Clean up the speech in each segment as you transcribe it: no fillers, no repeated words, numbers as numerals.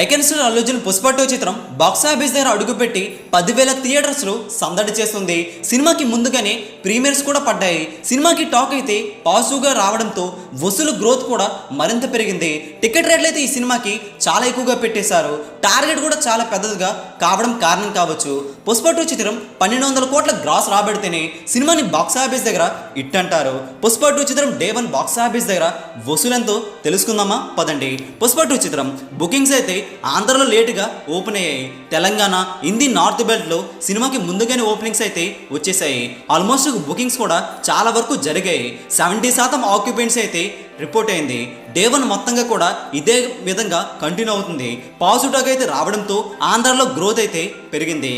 Icon star Allu Arjun Pushpa 2 చిత్రం box office దగ్గర అడుగుపెట్టి 10,000 థియేటర్స్లో సందడి చేస్తుంది. సినిమాకి ముందుగానే ప్రీమియర్స్ కూడా పడ్డాయి. సినిమాకి టాక్ అయితే పాజిటివ్గా రావడంతో వసూలు గ్రోత్ కూడా మరింత పెరిగింది. టికెట్ రేట్లు అయితే ఈ సినిమాకి చాలా ఎక్కువగా పెట్టేశారు. టార్గెట్ కూడా చాలా పెద్దదిగా కావడం కారణం కావచ్చు. పుష్ప 2 చిత్రం 1,200 కోట్ల గ్రాస్ రాబడితేనే సినిమాని బాక్సాఫీస్ దగ్గర హిట్ అంటారు. పుష్ప 2 చిత్రం డే 1 బాక్సాఫీస్ దగ్గర వసూలెంతో తెలుసుకుందామా పదండి. పుష్ప 2 చిత్రం బుకింగ్స్ అయితే ఆంధ్రలో లేటుగా ఓపెన్ అయ్యాయి. తెలంగాణ, హిందీ, నార్త్ బెల్ట్లో సినిమాకి ముందుగానే ఓపెనింగ్స్ అయితే వచ్చేసాయి. ఆల్మోస్ట్ బుకింగ్స్ కూడా చాలా వరకు జరిగాయి. 70% ఆక్యుపెన్సీ అయితే రిపోర్ట్ అయింది. డే 1 మొత్తంగా కూడా ఇదే విధంగా కంటిన్యూ అవుతుంది. పాజిటివ్గా అయితే రావడంతో ఆంధ్రాలో గ్రోత్ అయితే పెరిగింది.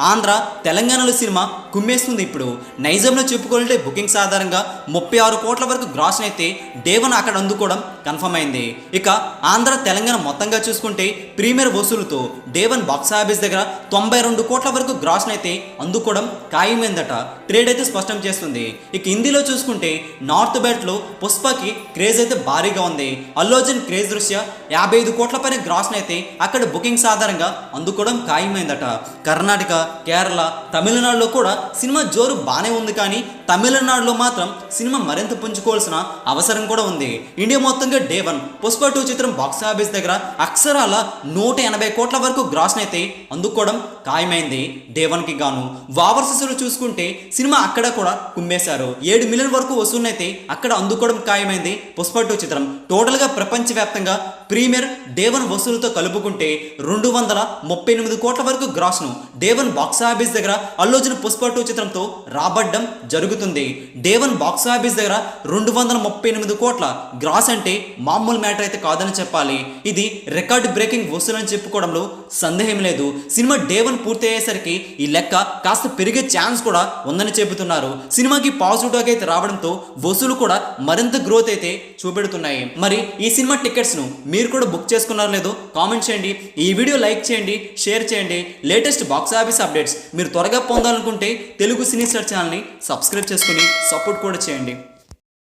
ఆంధ్ర, తెలంగాణలో సినిమా కుమ్మేస్తుంది. ఇప్పుడు నైజంలో చెప్పుకోవాలంటే బుకింగ్స్ ఆధారంగా 36 కోట్ల వరకు గ్రాస్ అయితే డే 1 అక్కడ అందుకోవడం కన్ఫర్మ్ అయింది. ఇక ఆంధ్ర, తెలంగాణ మొత్తంగా చూసుకుంటే ప్రీమియర్ వసూలుతో డే 1 బాక్సాఫీస్ దగ్గర 92 కోట్ల వరకు గ్రాస్ అయితే అందుకోవడం ఖాయమైందట ట్రేడ్ అయితే స్పష్టం చేస్తుంది. ఇక హిందీలో చూసుకుంటే నార్త్ బెల్ట్లో పుష్పకి క్రేజ్ అయితే భారీగా ఉంది. అల్లు అర్జున్ క్రేజ్ దృష్ట్యా 55 కోట్ల పైన గ్రాస్ అయితే అక్కడ బుకింగ్స్ ఆధారంగా అందుకోవడం ఖాయమైందట. కర్ణాటక, కేరళ, తమిళనాడులో కూడా సినిమా జోరు బాగానే ఉంది. కానీ తమిళనాడులో మాత్రం సినిమా మరింత పుంజుకోవాల్సిన అవసరం కూడా ఉంది. ఇండియా మొత్తంగా డే 1 పుష్ప 2 చిత్రం బాక్సాఫీస్ దగ్గర అక్షరాల 180 కోట్ల వరకు గ్రాస్ అయితే అందుకోవడం ఖాయమైంది. డే 1కి గాను ఓవర్సీస్లో చూసుకుంటే సినిమా అక్కడ కూడా కుమ్మేశారు. 7 మిలియన్ వరకు వసూలునైతే అక్కడ అందుకోవడం ఖాయమైంది. పుష్ప 2 చిత్రం టోటల్గా ప్రపంచవ్యాప్తంగా ప్రీమియర్ డే 1 వసూలుతో కలుపుకుంటే 238 కోట్ల వరకు గ్రాస్ను డే 1 బాక్సాఫీస్ దగ్గర అల్లు అర్జున్ పుష్ప 2 చిత్రంతో రాబడ్డం జరుగుతుంది. డే 1 బాక్సాఫీస్ దగ్గర 238 కోట్ల గ్రాస్ అంటే మామూలు మ్యాటర్ అయితే కాదని చెప్పాలి. ఇది రికార్డ్ బ్రేకింగ్ వసూలు అని చెప్పుకోవడంలో సందేహం లేదు. సినిమా డే 1 పూర్తి అయ్యేసరికి ఈ లెక్క కాస్త పెరిగే ఛాన్స్ కూడా ఉందని చెబుతున్నారు. సినిమాకి పాజిటివ్గా అయితే రావడంతో వసూలు కూడా మరింత గ్రోత్ అయితే చూపెడుతున్నాయి. మరి ఈ సినిమా టికెట్స్ ను మీరు కూడా బుక్ చేసుకున్నారో లేదో కామెంట్ చేయండి. ఈ వీడియో లైక్ చేయండి, షేర్ చేయండి. లేటెస్ట్ బాక్స్ ఆఫీస్ అప్డేట్స్ మీరు త్వరగా పొందాలనుకుంటే తెలుగు సినీ సెర్చ్ ఛానల్ని సబ్స్క్రైబ్ చేసుకుని సపోర్ట్ కూడా చేయండి.